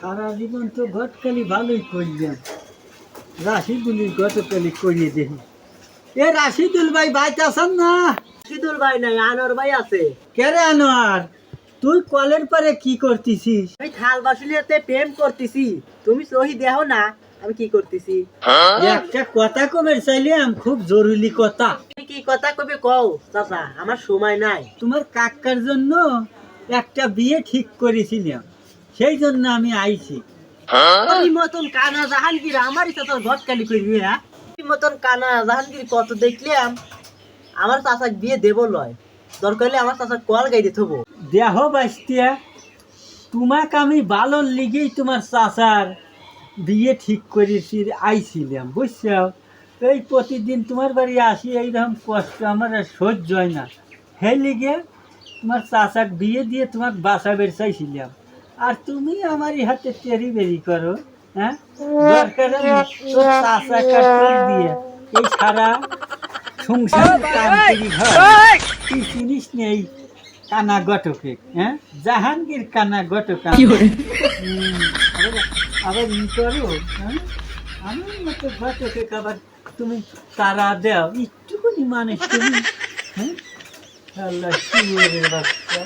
সারা জীবন তো গতকালি ভালোই করলাম, রাশিদুলের গতকালি করিয়ে দেখি। এ রাশিদুল ভাই বাইতে আছেন না? রাশিদুল ভাই নাই, আনোয়ার ভাই আছে। কেরে আনোয়ার, তুই কলের পরে কি করতেছিস? আমি থাল বাসুলিয়াতে প্রেম করতেছি, তুমি সহি দেহ না আমি কি করতেছি। একটা কথা কবে চাইলাম, খুব জরুরি কথা। তুমি কি কথা কবে কও চাচা, আমার সময় নাই। তোমার কাকার জন্য একটা বিয়ে ঠিক করেছিলাম, সেই জন্য আমি আইছি। ওই মতন কানা জাহাঙ্গীর আমারই চাচার ঘটকালি করবি? হ্যাঁ, ওই মতন কানা জাহাঙ্গীর কত দেখলাম, আমার চাচাক বিয়ে দেব লয়, দরকার হলে আমার চাচার কল গাইতে থবো। দেহ বাস্তিয়া, তোমাকে আমি ভালোর লিগেই তোমার চাচার বিয়ে ঠিক করেছি, আইছিলাম বুঝছো। এই প্রতিদিন তোমার বাড়ি আসি, এইরকম কষ্ট আমার আর সহ্য হয় না। সেই লিগে তোমার চাচাক বিয়ে দিয়ে তোমাকে বাঁচাবের চাইছিলাম, আর তুমি আমারই হাতে টেরি বেরি করো। হ্যাঁ, দরকার তোর চাচা কাটতে দিয়ে এই সারা সংসার কাম করি হয়। তুই চিনিস নেই কানা ঘটকে? হ্যাঁ, জাহাঙ্গীর কানা ঘটক। আবার ই করো। হ্যাঁ, আমার মতো ঘটকে আবার তুমি তারা দেও, একটুকুনি মানুষ তুমি। হ্যাঁ, আল্লাহ, কি বাচ্চা।